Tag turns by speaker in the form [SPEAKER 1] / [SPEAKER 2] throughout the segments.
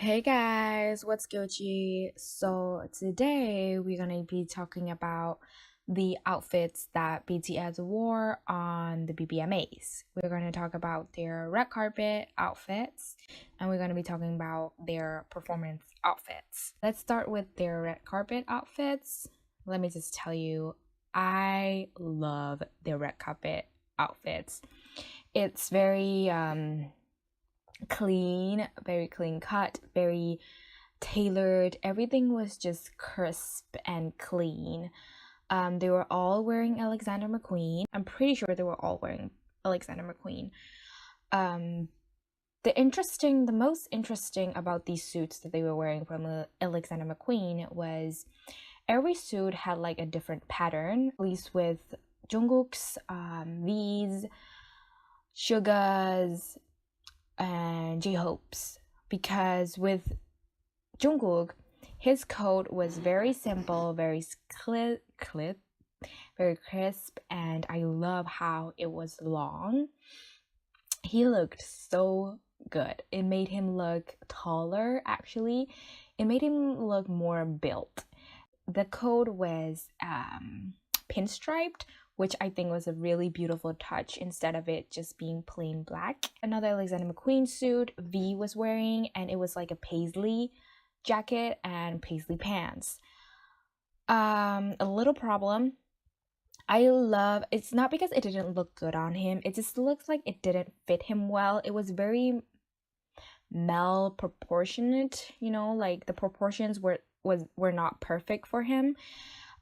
[SPEAKER 1] Hey guys, what's Gucci? So today we're gonna be talking about the outfits that BTS wore on the BBMAs. We're gonna talk about their red carpet outfits and we're gonna be talking about their performance outfits. Let's start with their red carpet outfits. Let me just tell you, I love their red carpet outfits. It's very clean cut, very tailored. Everything was just crisp and clean. They were all wearing Alexander McQueen. I'm pretty sure they were all wearing Alexander McQueen. Um, the most interesting about these suits that they were wearing from Alexander McQueen was every suit had like a different pattern. At least with Jungkook's, V's, Suga's, and J-Hope's, because with Jungkook, his coat was very simple, very very crisp, and I love how it was long. He looked so good. It made him look taller, actually. It made him look more built. The coat was pinstriped, which I think was a really beautiful touch instead of it just being plain black. Another Alexander McQueen suit V was wearing, and it was like a paisley jacket and paisley pants. A little problem. It's not because it didn't look good on him, it just looks like it didn't fit him well. It was very malproportionate, like the proportions were not perfect for him.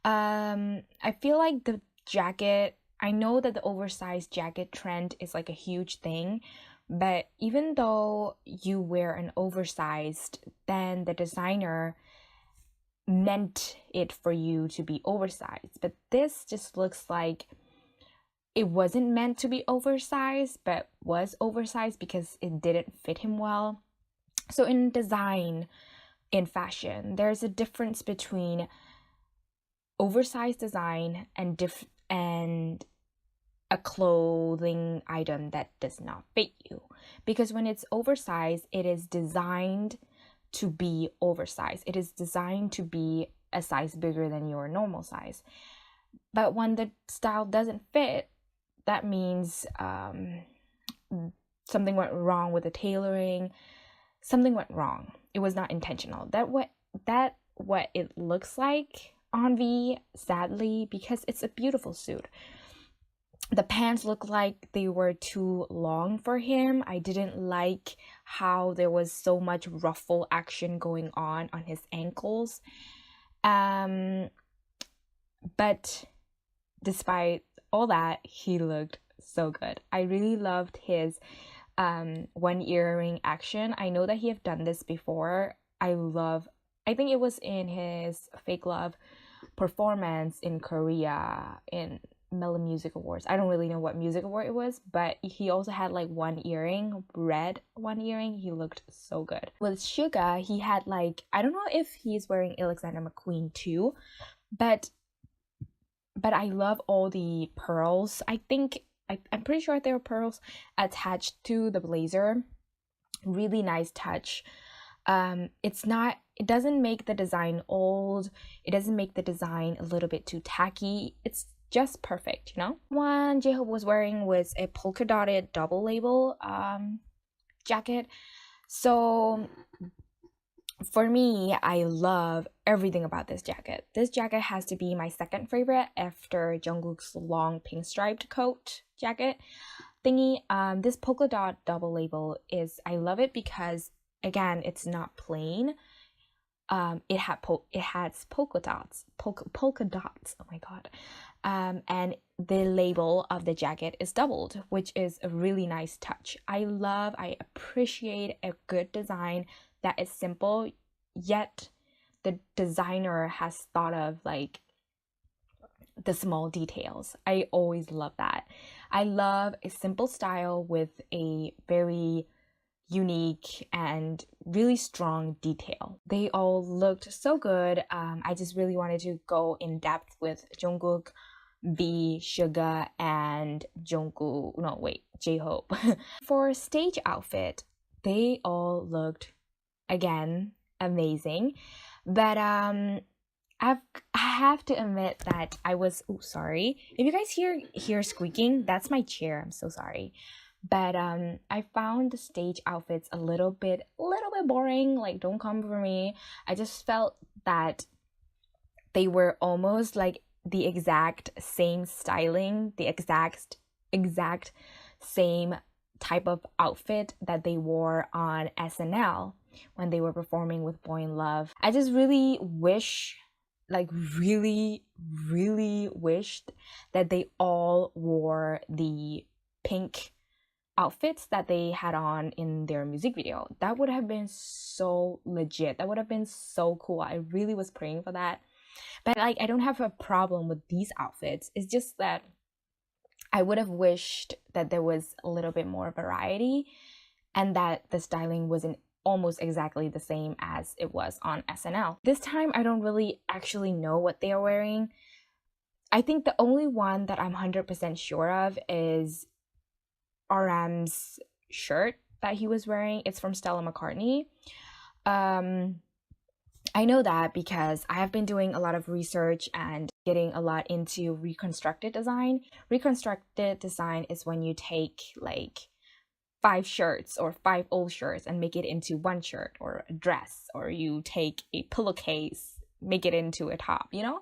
[SPEAKER 1] I feel like the jacket, I know that the oversized jacket trend is like a huge thing, but even though you wear an oversized, then the designer meant it for you to be oversized. But this just looks like it wasn't meant to be oversized, but was oversized because it didn't fit him well. So in design, in fashion, there's a difference between oversized design and a clothing item that does not fit you, because when it's oversized, it is designed to be oversized. It is designed to be a size bigger than your normal size. But when the style doesn't fit, that means something went wrong with the tailoring. Something went wrong. It was not intentional. What it looks like on V, sadly, because it's a beautiful suit. The pants look like they were too long for him. I didn't like how there was so much ruffle action going on his ankles. But despite all that, he looked so good. I really loved his one earring action. I know that he have done this before. I think it was in his Fake Love performance in Korea in Melon Music Awards. I don't really know what music award it was, but he also had like one earring, red one earring. He looked so good. With Suga, he had like, I don't know if he's wearing Alexander McQueen too, but I love all the pearls. I'm pretty sure there are pearls attached to the blazer. Really nice touch. It doesn't make the design old. It doesn't make the design a little bit too tacky. It's just perfect, One J-Hope was wearing was a polka dotted double label jacket. So for me, I love everything about this jacket. This jacket has to be my second favorite after Jungkook's long pinstriped coat jacket thingy. This polka dot double label I love it because, again, it's not plain. It has polka dots. Oh my god. And the label of the jacket is doubled, which is a really nice touch. I appreciate a good design that is simple, yet the designer has thought of like the small details. I always love that. I love a simple style with a very unique and really strong detail. They all looked so good. I just really wanted to go in depth with Jungkook, V, Suga, and J-Hope. For stage outfit, they all looked again, amazing. But I have to admit that I was, oh, sorry. If you guys hear squeaking, that's my chair. I'm so sorry. But I found the stage outfits a little bit boring. Like, don't come for me. I just felt that they were almost like the exact same styling, the exact same type of outfit that they wore on SNL when they were performing with Boy in Love. I just really wish, like really wished that they all wore the pink outfits that they had on in their music video. That would have been so legit. That would have been so cool. I really was praying for that. But like, I don't have a problem with these outfits. It's just that I would have wished that there was a little bit more variety and that the styling wasn't almost exactly the same as it was on SNL. This time, I don't really actually know what they are wearing. I think the only one that I'm 100% sure of is RM's shirt that he was wearing. It's from Stella McCartney. I know that because I have been doing a lot of research and getting a lot into reconstructed design. Reconstructed design is when you take like 5 shirts or 5 old shirts and make it into one shirt or a dress, or you take a pillowcase, make it into a top, you know?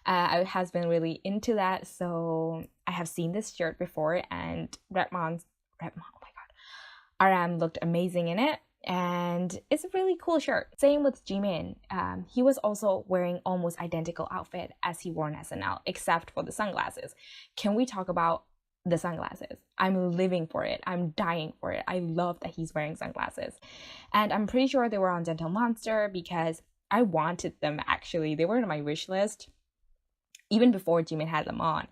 [SPEAKER 1] I has been really into that, so I have seen this shirt before, and Redmond, oh my god, RM looked amazing in it, and it's a really cool shirt. Same with Jimin. He was also wearing almost identical outfit as he wore in SNL, except for the sunglasses. Can we talk about the sunglasses? I'm living for it. I'm dying for it. I love that he's wearing sunglasses. And I'm pretty sure they were on Gentle Monster because I wanted them actually. They were on my wish list even before Jimin had them on.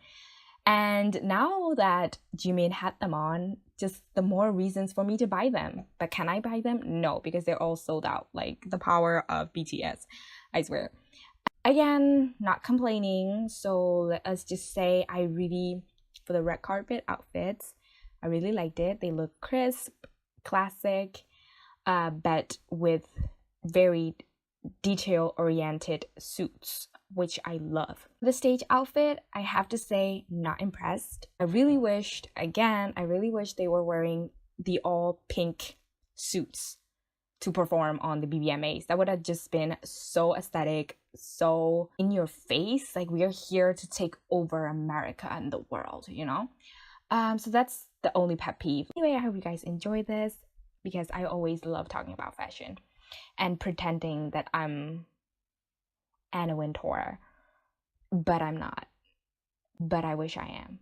[SPEAKER 1] And now that Jimin had them on, just the more reasons for me to buy them. But can I buy them? No, because they're all sold out. Like the power of BTS, I swear. Again, not complaining. So let us just say I really, for the red carpet outfits, I really liked it. They look crisp, classic, but with very detail-oriented suits, which I love. The stage outfit, I have to say, not impressed. I really wished they were wearing the all pink suits to perform on the BBMAs. That would have just been so aesthetic, so in your face. Like, we are here to take over America and the world, you know? So that's the only pet peeve. Anyway, I hope you guys enjoy this because I always love talking about fashion and pretending that I'm Anna Wintour, but I'm not. But I wish I am.